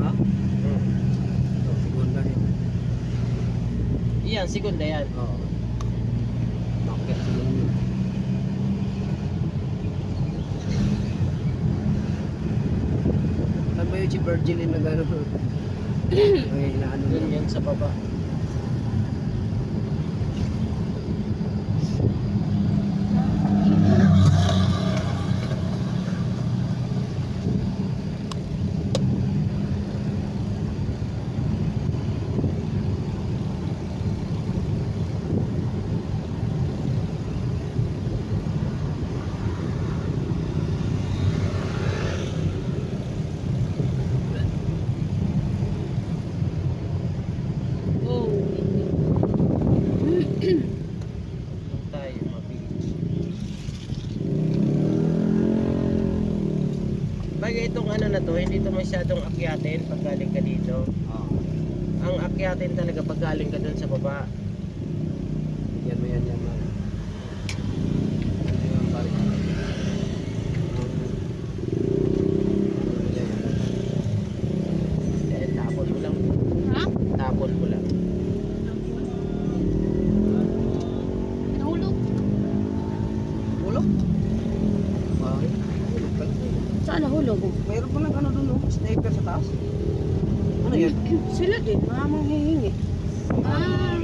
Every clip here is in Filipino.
Ha? Segunda niya. Iyan, segunda yan. Oo. Bakit sila yun? Saan ba yung si Virgilin na gano'n? Ay, inaano Yun niya. yan sa baba. Tayo, mabilis. Bagay itong ano na to, hindi to masyadong akyatin pag galing ka dito. Oo. Ang akyatin talaga pag galing ka dun sa baba. Yan mo yan, yan mo. Ito yung pare. Eh, tapon mo lang. Ha? Tapon mo lang. Nahulog. Ulok? Bakit? Ulok ka. Saan nahulog? Mayroon pa lang ano doon, no? Sniper sa taas. Ano yan? Sila din, mga manghihingi. Ah,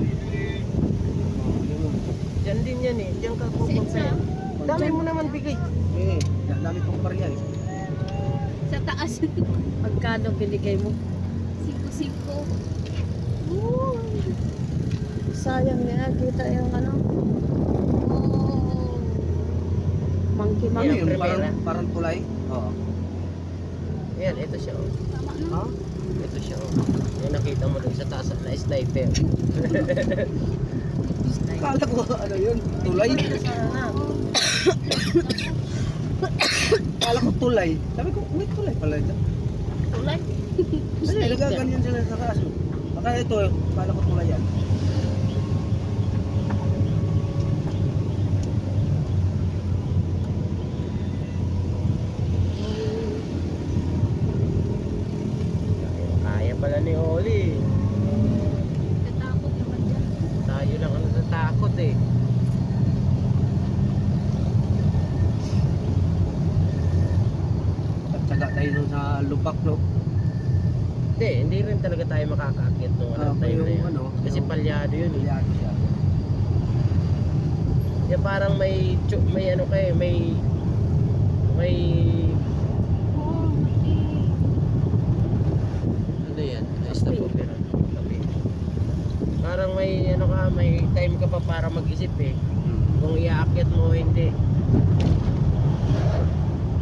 Diyan din yan eh. Diyan ka pupunta. Dami mo naman bigay. Eh, dami pong barya eh. sa taas. Magkano binigay mo? Siko-siko. Sayang niya, kita yung ano, Oh. monkey Ano Yan, monkey. yun? primera. Parang tulay? Oo. Yan, ito siya oh. Tama na. Ha? Ito siya oh. Yung nakita mo dun sa taas na sniper. Kala ko ano yun? Tulay? Kala ko tulay. Sabi ko, may tulay pala dyan. Tulay. Kasi nagaganyan sila sa kaso. Baka ito, kala ko tulay yan. Kaya pala ni Oli. Natakot naman dyan. Tayo lang ang natatakot eh. Tsaga tayo dun sa lupak, no? Hindi rin talaga tayo makakaakyat nung ano tayo yung na yun. ano, Kasi yung- palyado yun eh. Tulyado siya. Yan parang may ano kayo, may Oh, ano yan? Stop opera. Tabi. Parang may ano ka, may time ka pa para mag-isip eh. Kung iaakyat mo o hindi.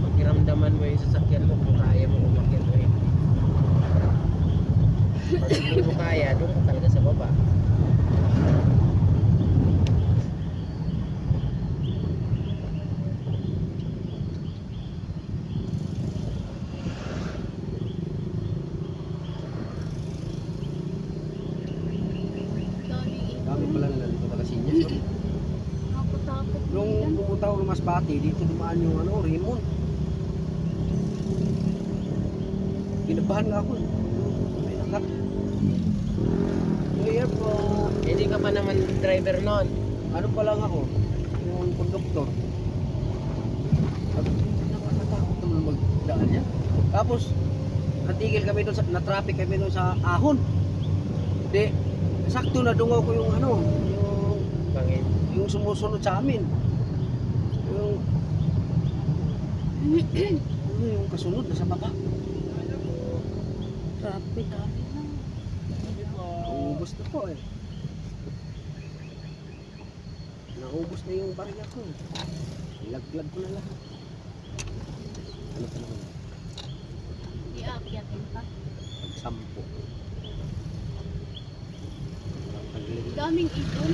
Pakiramdaman mo yung sasakyan mo kung kaya mo umakyat o hindi. Pag hindi mo kaya, doon ka talaga sa baba. daming Dami ipon. pala nila dito taga Sinyas. No? Takot-takot. Nung pumunta ako ng Masbate, dito dumaan yung ano, Raymond. Kinabahan nga ako. May nakat. Yung airport. Hindi ka pa naman driver noon. Ano pa lang ako? Yung konduktor. Nakatakot naman magdaan niya. Tapos, natigil kami doon, na-traffic kami doon sa Ahon. Di, sakto na dungaw ko yung ano, Bangin. yung sumusunod sa amin. Yung, ano yung kasunod na sa baba. Traffic. Naubos na po eh. Naubos na yung barya ko. Laglag ko na lahat. Ano pa naman? Iakyatin pa. Pagsampo. Daming ipon.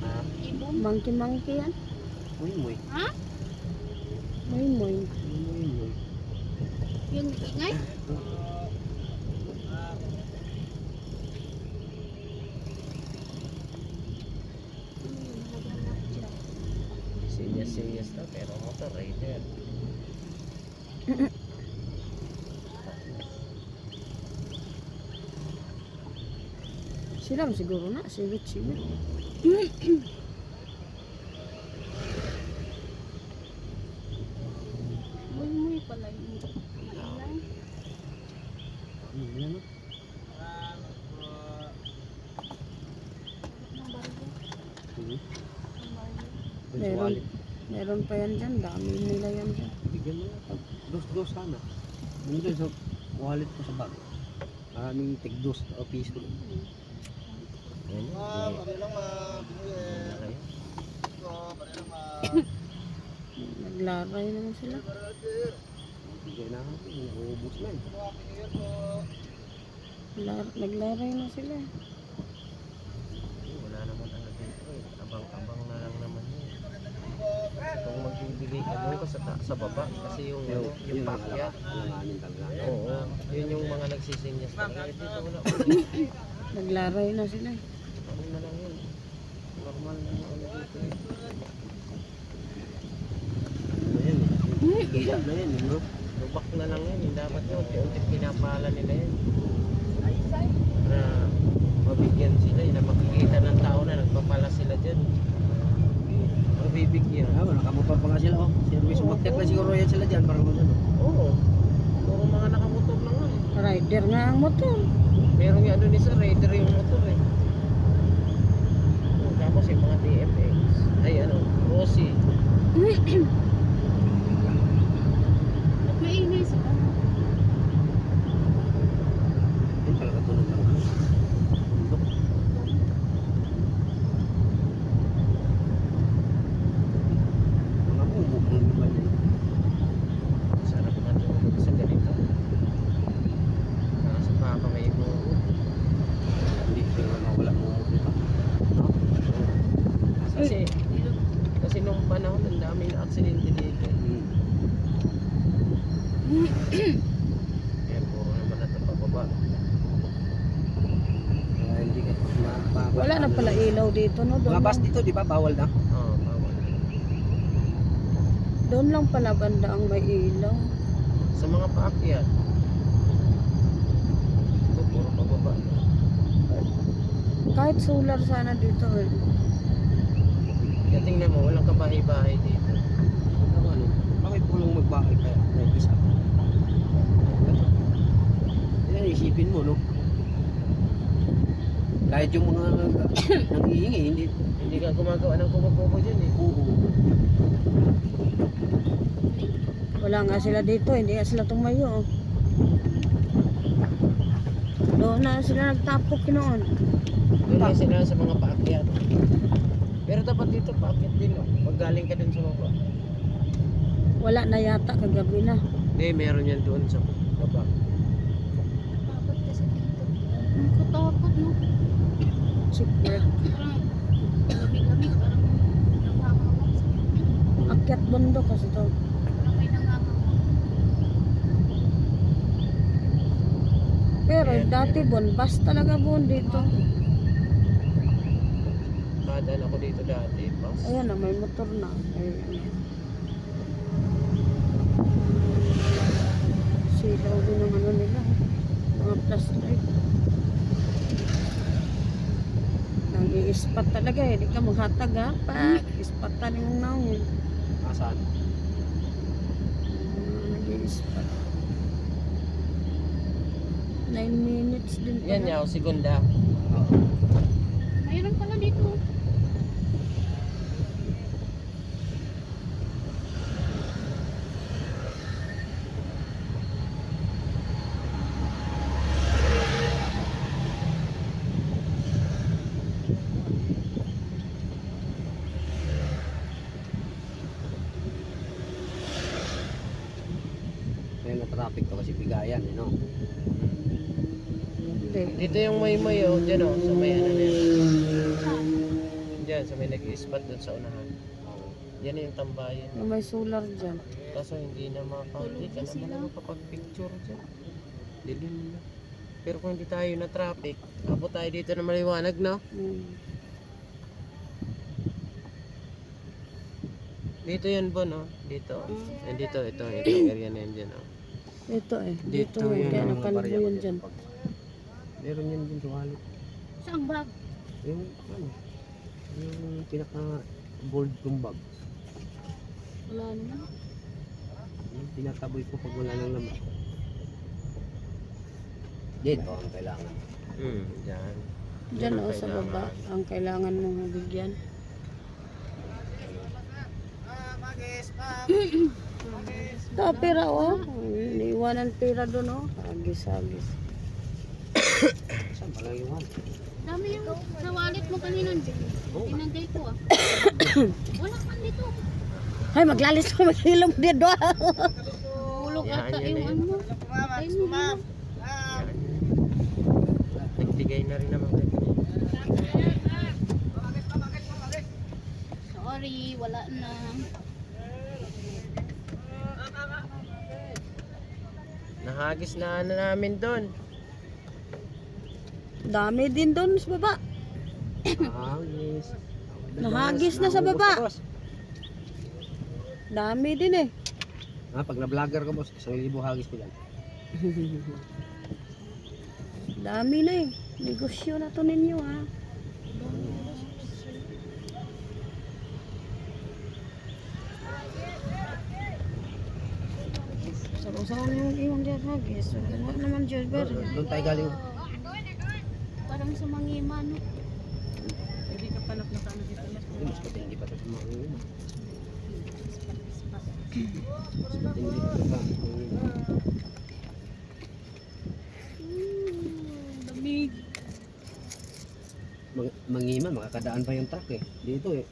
Ah, Ibon. Monkey monkey yan. muy. Ha? Moy moy. Muy. Yung ingay? Serious na pero motor rider. Sila siguro na, sigit. Muy pala yung ilaw. Yan, no? Mhm. Dun sa Meron. wallet. Meron pa yan dyan, dami nila yan dyan. Bigyan mo na. Dos sana. Nandun sa wallet ko sa bag. Maraming tig-dos o piso. Yan. Naglaray naman sila. Bigyan na natin. Naubos na eh. Naglaray na sila. Wala naman ano dito eh. Abang-abang na lang naman yun. Kung magbibigay ka doon ka sa baba kasi yung Yun ang paakyat. alanganin talaga. Oo, yun yung mga nagsisinyas talaga. Eh, dito wala. Naglaray na sila. Ano na lang yun. Normal na yung ano dito eh. Ayan eh. Kaya na yan, bro. Lubak na lang yun. Yung dapat yun. Unti-unti pinapala nila yun. Na mabigyan sila. Yung na makikita ng tao na nagpapala sila dyan. Mabibigyan. Ah, nakamotor pa nga sila. Oh. Service umakit na siguro yan sila dyan. Parang ano. Oo. Puro mga nakamotor lang nga eh. Rider nga ang motor. Meron nga doon isa, Raider yung motor eh. Tapos yung mga TFX. Ay ano, Rossi. At maingay sila. Yun talaga tunog lang. Bundok. Mga bubuk ng iba niya. Sarap matulog sa ganito. Nasa baka may inuwi. Hindi, pero wala bubuk dito. Kasi nung panahon, ang daming na aksidente dito. Kaya puro naman na ito pababa. Kaya hindi ka Wala na pala ilaw dito, no? Mga bus dito, di ba? Bawal na. Oo, bawal. Doon lang pala banda ang may ilaw. Sa mga paakyat. Ito, puro pababa. Kahit solar sana dito eh. Kaya tingnan mo, walang kabahay-bahay dito. Ano? Bakit walang magbahay kaya? Nag-isa. Yan, isipin mo, no? Kahit yung mga nangihingi, hindi. Hindi ka gumagawa ng kubo-kubo dyan eh. Oo. Wala nga sila dito, hindi nga sila tumayo. Doon na sila nagtapok noon. Doon lang sila sa mga paakyat. Pero dapat dito paakyat din. Oh. Pag galing ka dun sa baba. Wala na yata kagabi na. Hindi, meron yan doon sa baba. Takot kasi dito. Ang katakot, no? Secret. Parang lamig-lamig. Parang nanghahawak sa Akyat bundok kasi to. Parang may nanghahawak. Pero dati bus talaga dito. Kadaan ako dito dati. Pas. Ayan na, may motor na. Silaw din ang ano nila. Mga plastic. Nag-i-ispat talaga eh. Di ka maghatag ha. Ispatan yung naong. Nasaan? Nag-i-ispat. 9 minutes din pala. Yan yaw, segunda. Oo. Mayroon pala dito. Kaya na-traffic to kasi bigayan, eh, no? Hindi. Dito yung may oh. Diyan oh. Sa may ano na yun. Diyan, sa may nag-i-spot doon sa unahan. Yan yung tambayan. Yung may solar dyan. Kaso hindi na makapag-hindi ka naman makapag-picture dyan. Dilim na. Pero kung hindi tayo na traffic, apo tayo dito na maliwanag na. Dito yan ba no? Dito. And dito, ito area na yan dyan oh. Ito eh. Dito Dito, yun, kaya ang nakalbo barya ko yun dyan. dyan. Meron yan din sa wallet. Saan bag? Yung ano, yung pinaka gold kong bag. Wala naman. Yung tinataboy ko pag wala nang laman. Dito ang kailangan. Diyan. Diyan o sa baba. Ang kailangan mong bigyan. Ito, pera o. Iniiwanan pera doon o. Agis-agis. Saan pala yung one? Dami yung sa wallet mo kanina. Tinagay ko ah. Wala man dito. Ay, maglalis ko. Maghilom dito. Hulog Yan, ata yun yung eh. ano. Ay, mo. Nagbigay na rin naman kayo. Sorry, wala na. Nahagis na namin doon. Dami din doon sa baba. Hagis. Nahagis na sa baba. Dami din eh. Pag na-vlogger ka boss, 1,000 hagis ko dyan. Dami na eh. Negosyo na to ninyo ha. Saan yung dyan hagis? Wala naman dyan ber. Doon tayo galing. Parang sa mangima, no? Hindi ka pa nakano dito. Mas matindi pa ito sa mga ngayon. Mas matindi pa ito sa mga ngayon. Lamig. Mangima, makakadaan pa yung truck eh. Dito eh.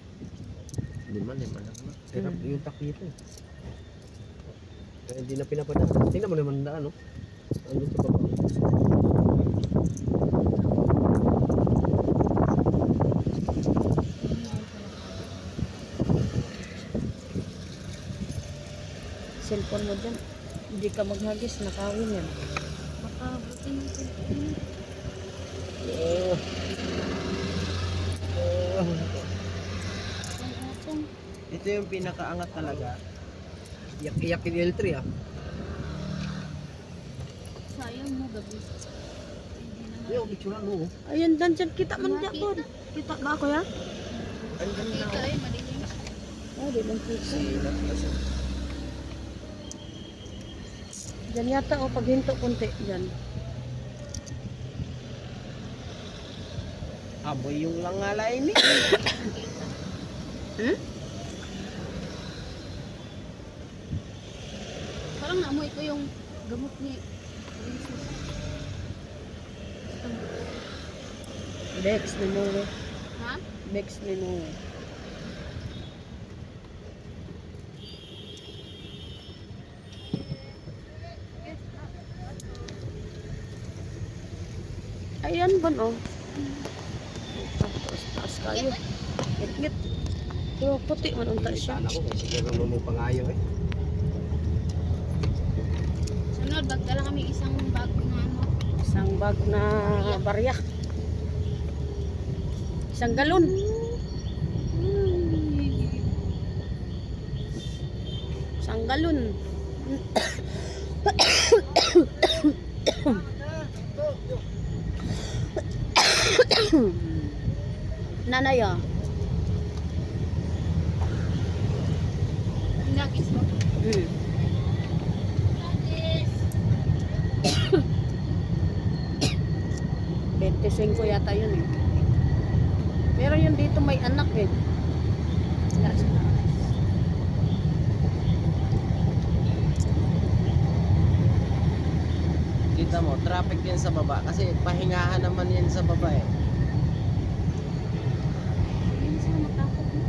Lima lang. Hirap yung truck dito eh. Kaya hindi na pinapadaan. Tingnan mo naman ang daan, no? Ano sa baba? Cellphone mo dyan. Hindi ka maghagis. Nakawin yan. Baka butin mo ito. Oh. Oh. Ang atong. Ito yung pinakaangat talaga. Iyak-iyak yung L3 ah. Sayang mo gabi. Hindi naman. Yung picturean mo. Ayan, dyan kita man dyan po. Kita ba ako ya? Andyan na. Kita eh, madilim. Oh, di bang kita. Silat kasi. Dyan yata o paghinto kunti. Dyan. Aboy yung langalay ni. Parang naamoy ko yung gamot ni Princess. Bex ni mo. Ha? Bex ni mo. Ayan ba no? Taas kayo. Ngit-ngit. Pero puti man unta siya. Sana ko kasi siguro mo pangayo eh. Sunod, bagdala kami isang bag na ano. Isang bag na barya. Isang galon. Isang galon. Nanay ah. Nagis mo. Hmm. $25 yata yun eh. Pero yun dito may anak eh. Kita mo, traffic yan sa baba. Kasi pahingahan naman yan sa baba eh. Minsan natakot mo.